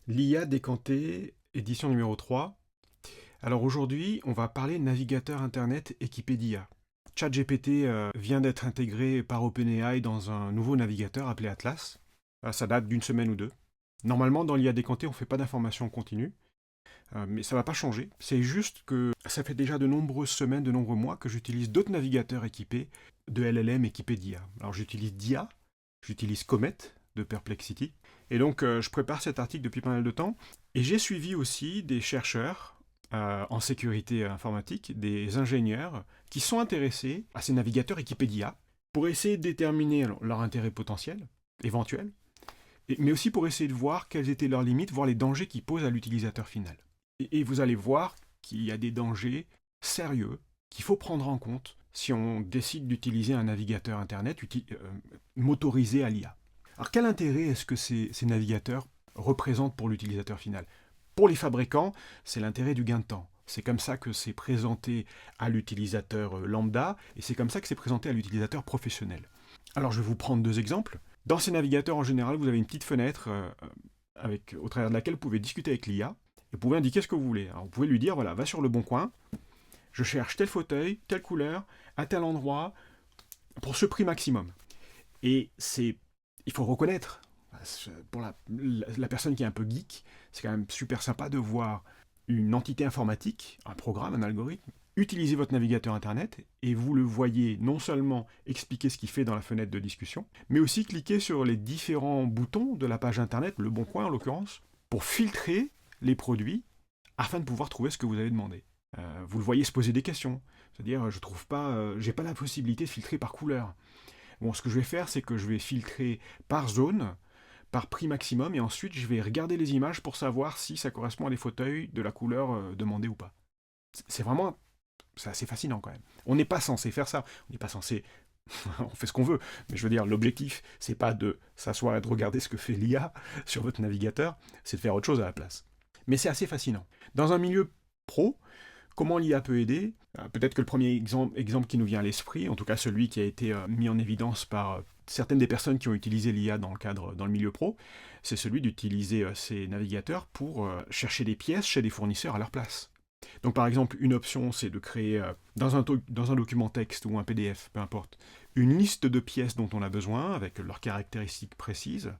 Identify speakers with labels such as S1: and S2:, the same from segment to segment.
S1: L'IA décantée, édition numéro 3. Alors aujourd'hui, on va parler navigateur internet équipé d'IA. ChatGPT vient d'être intégré par OpenAI dans un nouveau navigateur appelé Atlas. Ça date d'une semaine ou deux. Normalement, dans l'IA décantée, on ne fait pas d'information continue, mais ça ne va pas changer. C'est juste que ça fait déjà de nombreuses semaines, de nombreux mois que j'utilise d'autres navigateurs équipés de LLM équipés d'IA. Alors j'utilise DIA, j'utilise Comet de Perplexity, et donc je prépare cet article depuis pas mal de temps, et j'ai suivi aussi des chercheurs en sécurité informatique, des ingénieurs qui sont intéressés à ces navigateurs équipés d'IA pour essayer de déterminer leur intérêt potentiel, éventuel, mais aussi pour essayer de voir quelles étaient leurs limites, voir les dangers qu'ils posent à l'utilisateur final. Et vous allez voir qu'il y a des dangers sérieux qu'il faut prendre en compte si on décide d'utiliser un navigateur Internet motorisé à l'IA. Alors quel intérêt est-ce que ces navigateurs représentent pour l'utilisateur final? Pour les fabricants, c'est l'intérêt du gain de temps. C'est comme ça que c'est présenté à l'utilisateur lambda, et c'est comme ça que c'est présenté à l'utilisateur professionnel. Alors je vais vous prendre deux exemples. Dans ces navigateurs, en général, vous avez une petite fenêtre au travers de laquelle vous pouvez discuter avec l'IA, et vous pouvez indiquer ce que vous voulez. Alors vous pouvez lui dire, voilà, va sur le bon coin, je cherche tel fauteuil, telle couleur, à tel endroit, pour ce prix maximum. Et il faut reconnaître, pour la personne qui est un peu geek, c'est quand même super sympa de voir une entité informatique, un programme, un algorithme, utiliser votre navigateur internet et vous le voyez non seulement expliquer ce qu'il fait dans la fenêtre de discussion, mais aussi cliquer sur les différents boutons de la page internet, le bon coin en l'occurrence, pour filtrer les produits afin de pouvoir trouver ce que vous avez demandé. Vous le voyez se poser des questions, c'est-à-dire je trouve pas, j'ai pas la possibilité de filtrer par couleur. Bon, ce que je vais faire, c'est que je vais filtrer par zone, par prix maximum, et ensuite je vais regarder les images pour savoir si ça correspond à des fauteuils de la couleur demandée ou pas. C'est assez fascinant quand même. On n'est pas censé faire ça, on n'est pas censé, on fait ce qu'on veut, mais je veux dire, l'objectif, c'est pas de s'asseoir et de regarder ce que fait l'IA sur votre navigateur, c'est de faire autre chose à la place. Mais c'est assez fascinant. Dans un milieu pro, comment l'IA peut aider? Peut-être que le premier exemple qui nous vient à l'esprit, en tout cas celui qui a été mis en évidence par certaines des personnes qui ont utilisé l'IA dans le milieu pro, c'est celui d'utiliser ces navigateurs pour chercher des pièces chez des fournisseurs à leur place. Donc par exemple, une option, c'est de créer dans un document texte ou un PDF, peu importe, une liste de pièces dont on a besoin avec leurs caractéristiques précises,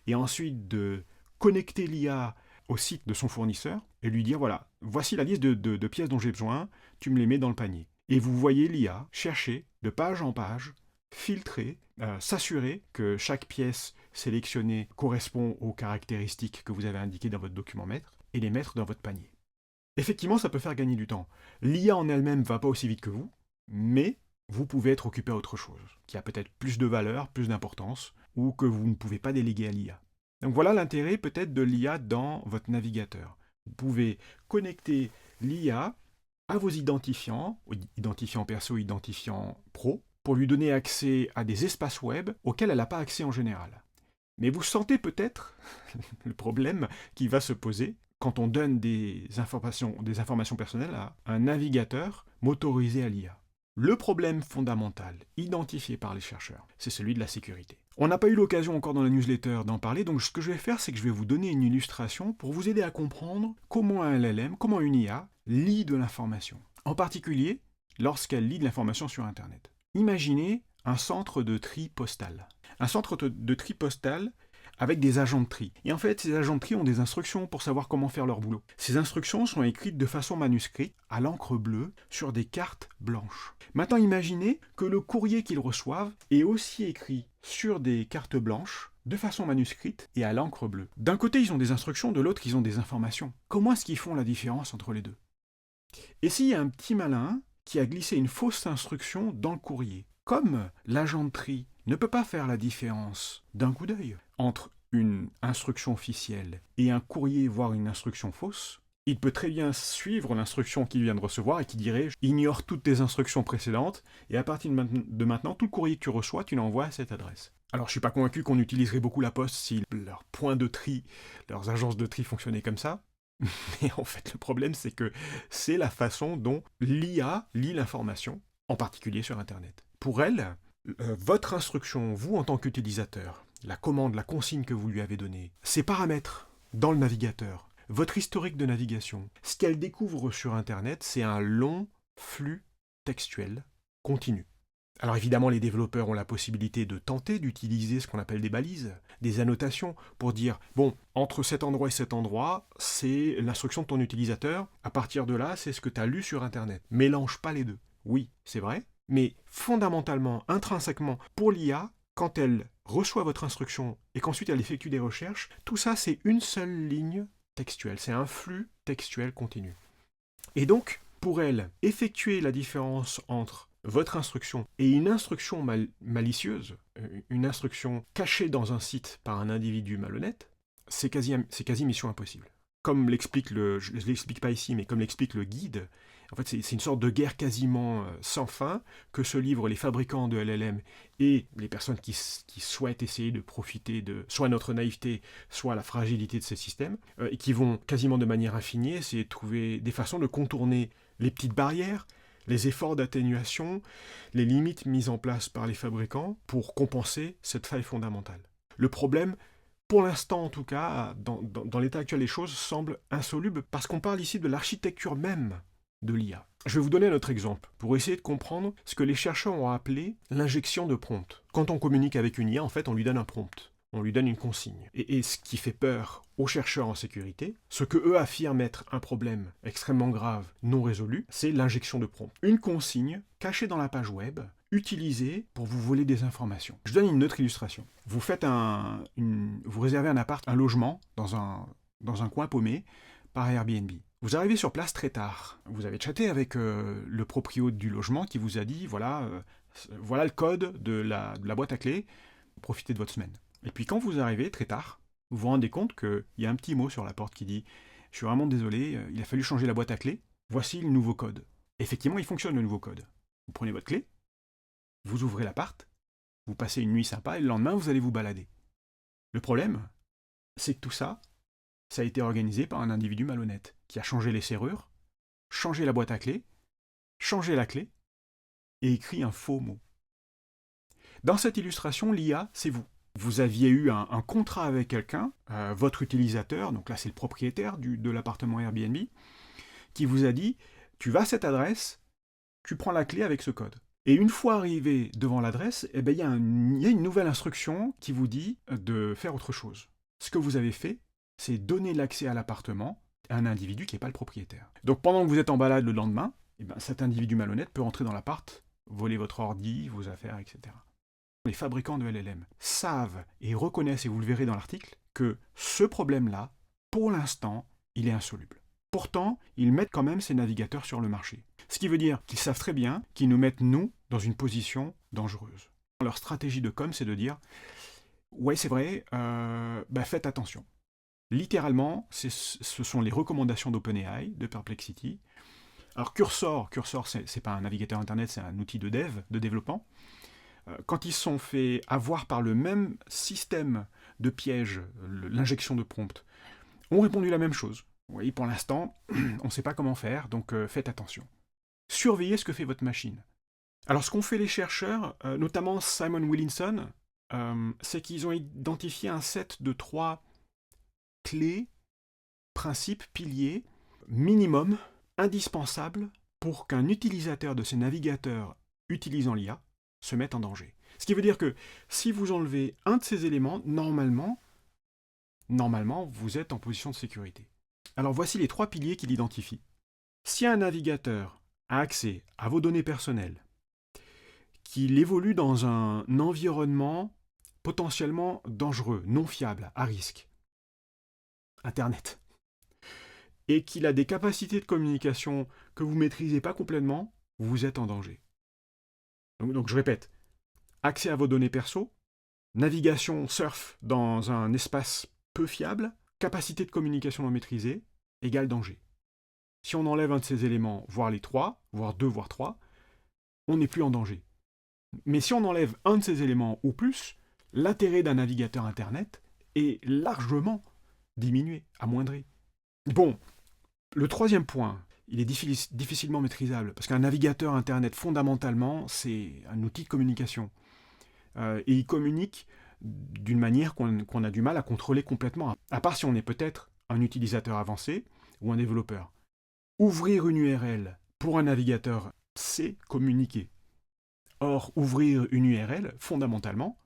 S1: et ensuite de connecter l'IA au site de son fournisseur et lui dire voilà, voici la liste de pièces dont j'ai besoin, tu me les mets dans le panier. Et vous voyez l'IA chercher de page en page, filtrer, s'assurer que chaque pièce sélectionnée correspond aux caractéristiques que vous avez indiquées dans votre document maître et les mettre dans votre panier. Effectivement, ça peut faire gagner du temps. L'IA en elle-même va pas aussi vite que vous, mais vous pouvez être occupé à autre chose, qui a peut-être plus de valeur, plus d'importance, ou que vous ne pouvez pas déléguer à l'IA. Donc voilà l'intérêt peut-être de l'IA dans votre navigateur. Vous pouvez connecter l'IA à vos identifiants perso, identifiants pro, pour lui donner accès à des espaces web auxquels elle n'a pas accès en général. Mais vous sentez peut-être le problème qui va se poser quand on donne des informations personnelles à un navigateur motorisé à l'IA. Le problème fondamental, identifié par les chercheurs, c'est celui de la sécurité. On n'a pas eu l'occasion encore dans la newsletter d'en parler, donc ce que je vais faire, c'est que je vais vous donner une illustration pour vous aider à comprendre comment un LLM, comment une IA lit de l'information. En particulier, lorsqu'elle lit de l'information sur Internet. Imaginez un centre de tri postal. Un centre de tri postal avec des agents de tri. Et en fait, ces agents de tri ont des instructions pour savoir comment faire leur boulot. Ces instructions sont écrites de façon manuscrite, à l'encre bleue, sur des cartes blanches. Maintenant, imaginez que le courrier qu'ils reçoivent est aussi écrit sur des cartes blanches, de façon manuscrite et à l'encre bleue. D'un côté, ils ont des instructions, de l'autre, ils ont des informations. Comment est-ce qu'ils font la différence entre les deux? Et s'il y a un petit malin qui a glissé une fausse instruction dans le courrier? Comme l'agent de tri ne peut pas faire la différence d'un coup d'œil entre une instruction officielle et un courrier, voire une instruction fausse, il peut très bien suivre l'instruction qu'il vient de recevoir et qui dirait « ignore toutes tes instructions précédentes et à partir de maintenant, tout le courrier que tu reçois, tu l'envoies à cette adresse ». Alors je suis pas convaincu qu'on utiliserait beaucoup la poste si leurs points de tri, leurs agences de tri fonctionnaient comme ça. Mais en fait, le problème, c'est que c'est la façon dont l'IA lit l'information, en particulier sur Internet. Pour elle, votre instruction, vous en tant qu'utilisateur, la commande, la consigne que vous lui avez donnée, ses paramètres, dans le navigateur, votre historique de navigation. Ce qu'elle découvre sur Internet, c'est un long flux textuel continu. Alors évidemment, les développeurs ont la possibilité de tenter d'utiliser ce qu'on appelle des balises, des annotations, pour dire, bon, entre cet endroit et cet endroit, c'est l'instruction de ton utilisateur, à partir de là, c'est ce que tu as lu sur Internet. Mélange pas les deux. Oui, c'est vrai, mais fondamentalement, intrinsèquement, pour l'IA, quand elle reçoit votre instruction et qu'ensuite elle effectue des recherches, tout ça, c'est une seule ligne textuelle, c'est un flux textuel continu. Et donc, pour elle, effectuer la différence entre votre instruction et une instruction malicieuse, une instruction cachée dans un site par un individu malhonnête, c'est quasi mission impossible. Comme l'explique je ne l'explique pas ici, mais comme l'explique le guide, en fait c'est une sorte de guerre quasiment sans fin que se livrent les fabricants de LLM et les personnes qui souhaitent essayer de profiter de soit notre naïveté, soit la fragilité de ces systèmes, et qui vont quasiment de manière infinie essayer de trouver des façons de contourner les petites barrières, les efforts d'atténuation, les limites mises en place par les fabricants pour compenser cette faille fondamentale. Le problème, pour l'instant en tout cas, dans l'état actuel des choses, semble insoluble parce qu'on parle ici de l'architecture même de l'IA. Je vais vous donner un autre exemple pour essayer de comprendre ce que les chercheurs ont appelé l'injection de prompt. Quand on communique avec une IA, en fait, on lui donne un prompt. On lui donne une consigne. Et ce qui fait peur aux chercheurs en sécurité, ce que eux affirment être un problème extrêmement grave, non résolu, c'est l'injection de prompt. Une consigne cachée dans la page web, utilisée pour vous voler des informations. Je donne une autre illustration. Vous faites vous réservez un appart, un logement, dans un coin paumé, par Airbnb. Vous arrivez sur place très tard. Vous avez chatté avec le proprio du logement qui vous a dit, voilà le code de la boîte à clés, profitez de votre semaine. Et puis quand vous arrivez très tard, vous vous rendez compte qu'il y a un petit mot sur la porte qui dit « Je suis vraiment désolé, il a fallu changer la boîte à clés, voici le nouveau code ». Effectivement, il fonctionne le nouveau code. Vous prenez votre clé, vous ouvrez l'appart, vous passez une nuit sympa et le lendemain, vous allez vous balader. Le problème, c'est que tout ça, ça a été organisé par un individu malhonnête qui a changé les serrures, changé la boîte à clés, changé la clé et écrit un faux mot. Dans cette illustration, l'IA, c'est vous. Vous aviez eu un contrat avec quelqu'un, votre utilisateur, donc là c'est le propriétaire de l'appartement Airbnb, qui vous a dit « Tu vas à cette adresse, tu prends la clé avec ce code ». Et une fois arrivé devant l'adresse, il y a une nouvelle instruction qui vous dit de faire autre chose. Ce que vous avez fait, c'est donner l'accès à l'appartement à un individu qui n'est pas le propriétaire. Donc pendant que vous êtes en balade le lendemain, cet individu malhonnête peut rentrer dans l'appart, voler votre ordi, vos affaires, etc. Les fabricants de LLM savent et reconnaissent, et vous le verrez dans l'article, que ce problème-là, pour l'instant, il est insoluble. Pourtant, ils mettent quand même ces navigateurs sur le marché. Ce qui veut dire qu'ils savent très bien qu'ils nous mettent, nous, dans une position dangereuse. Leur stratégie de com, c'est de dire « Ouais, c'est vrai, faites attention ». Littéralement, ce sont les recommandations d'OpenAI, de Perplexity. Alors Cursor, c'est pas un navigateur internet, c'est un outil de développement. Quand ils se sont fait avoir par le même système de piège, l'injection de prompt, ont répondu la même chose. Vous voyez, pour l'instant, on ne sait pas comment faire, donc faites attention. Surveillez ce que fait votre machine. Alors ce qu'ont fait les chercheurs, notamment Simon Willinson, c'est qu'ils ont identifié un set de 3 clés, principes, piliers, minimum, indispensables pour qu'un utilisateur de ces navigateurs utilisant l'IA se mette en danger. Ce qui veut dire que si vous enlevez un de ces éléments, normalement, vous êtes en position de sécurité. Alors voici les 3 piliers qu'il identifie. Si un navigateur a accès à vos données personnelles, qu'il évolue dans un environnement potentiellement dangereux, non fiable, à risque, Internet, et qu'il a des capacités de communication que vous ne maîtrisez pas complètement, vous êtes en danger. Donc je répète, accès à vos données perso, navigation surf dans un espace peu fiable, capacité de communication non maîtrisée, égale danger. Si on enlève un de ces éléments, voire les 3, voire 2, voire 3, on n'est plus en danger. Mais si on enlève un de ces éléments ou plus, l'intérêt d'un navigateur Internet est largement diminué, amoindri. Bon, le 3e point, il est difficilement maîtrisable, parce qu'un navigateur Internet, fondamentalement, c'est un outil de communication. Et il communique d'une manière qu'on a du mal à contrôler complètement, à part si on est peut-être un utilisateur avancé ou un développeur. Ouvrir une URL pour un navigateur, c'est communiquer. Or, ouvrir une URL, fondamentalement,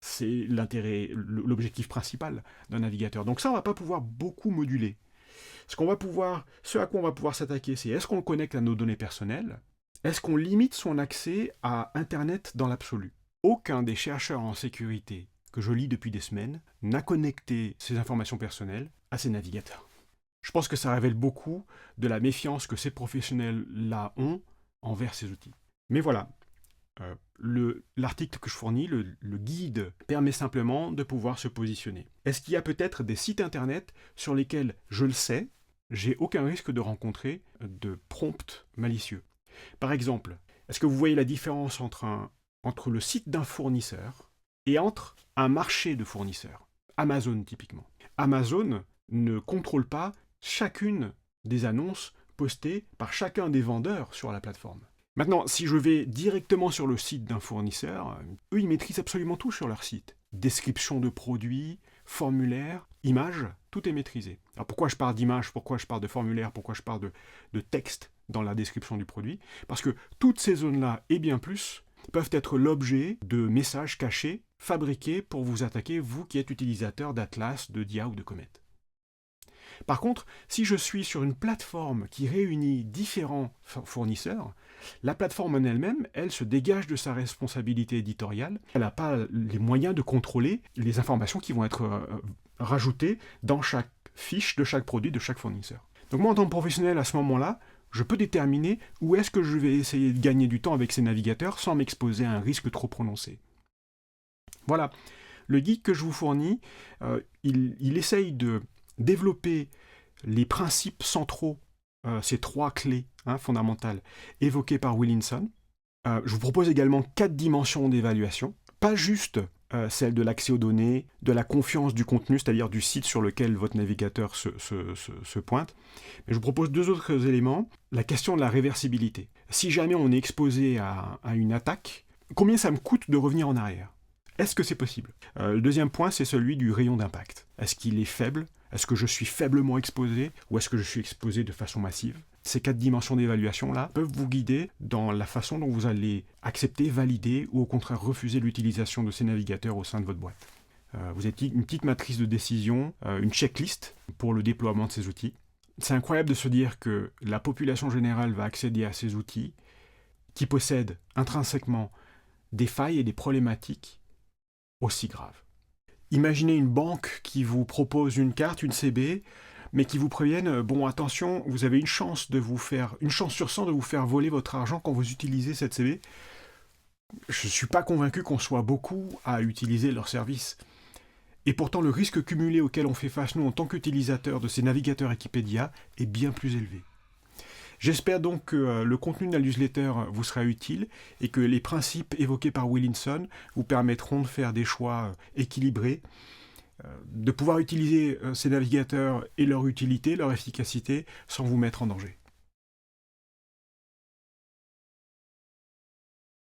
S1: c'est l'objectif principal d'un navigateur. Donc ça, on ne va pas pouvoir beaucoup moduler. Ce à quoi on va pouvoir s'attaquer, c'est est-ce qu'on le connecte à nos données personnelles? Est-ce qu'on limite son accès à Internet dans l'absolu? Aucun des chercheurs en sécurité que je lis depuis des semaines n'a connecté ses informations personnelles à ces navigateurs. Je pense que ça révèle beaucoup de la méfiance que ces professionnels-là ont envers ces outils. Mais voilà, l'article que je fournis, le guide, permet simplement de pouvoir se positionner. Est-ce qu'il y a peut-être des sites internet sur lesquels, je le sais, j'ai aucun risque de rencontrer de prompts malicieux? Par exemple, est-ce que vous voyez la différence entre le site d'un fournisseur et entre un marché de fournisseurs? Amazon, typiquement. Amazon ne contrôle pas chacune des annonces postées par chacun des vendeurs sur la plateforme. Maintenant, si je vais directement sur le site d'un fournisseur, eux, ils maîtrisent absolument tout sur leur site. Description de produits, formulaire, images, tout est maîtrisé. Alors pourquoi je parle d'image, pourquoi je parle de formulaire, pourquoi je parle de texte dans la description du produit? Parce que toutes ces zones-là, et bien plus, peuvent être l'objet de messages cachés, fabriqués pour vous attaquer, vous qui êtes utilisateur d'Atlas, de Dia ou de Comet. Par contre, si je suis sur une plateforme qui réunit différents fournisseurs, la plateforme en elle-même, elle se dégage de sa responsabilité éditoriale. Elle n'a pas les moyens de contrôler les informations qui vont être rajoutées dans chaque fiche de chaque produit, de chaque fournisseur. Donc moi, en tant que professionnel, à ce moment-là, je peux déterminer où est-ce que je vais essayer de gagner du temps avec ces navigateurs sans m'exposer à un risque trop prononcé. Voilà. Le guide que je vous fournis, il essaye de développer les principes centraux, ces 3 clés fondamentales évoquées par Williamson. Je vous propose également 4 dimensions d'évaluation, pas juste celle de l'accès aux données, de la confiance du contenu, c'est-à-dire du site sur lequel votre navigateur se pointe. Mais je vous propose 2 autres éléments. La question de la réversibilité. Si jamais on est exposé à une attaque, combien ça me coûte de revenir en arrière? Est-ce que c'est possible? Le deuxième point, c'est celui du rayon d'impact. Est-ce qu'il est faible? Est-ce que je suis faiblement exposé? Ou est-ce que je suis exposé de façon massive? Ces 4 dimensions d'évaluation-là peuvent vous guider dans la façon dont vous allez accepter, valider ou au contraire refuser l'utilisation de ces navigateurs au sein de votre boîte. Vous avez une petite matrice de décision, une checklist pour le déploiement de ces outils. C'est incroyable de se dire que la population générale va accéder à ces outils qui possèdent intrinsèquement des failles et des problématiques aussi graves. Imaginez une banque qui vous propose une carte, une CB, mais qui vous préviennent, bon attention, vous avez une chance sur 100 de vous faire voler votre argent quand vous utilisez cette CB. Je ne suis pas convaincu qu'on soit beaucoup à utiliser leur service. Et pourtant, le risque cumulé auquel on fait face, nous, en tant qu'utilisateurs de ces navigateurs équipés d'IA, est bien plus élevé. J'espère donc que le contenu de la newsletter vous sera utile et que les principes évoqués par Williamson vous permettront de faire des choix équilibrés, de pouvoir utiliser ces navigateurs et leur utilité, leur efficacité, sans vous mettre en danger.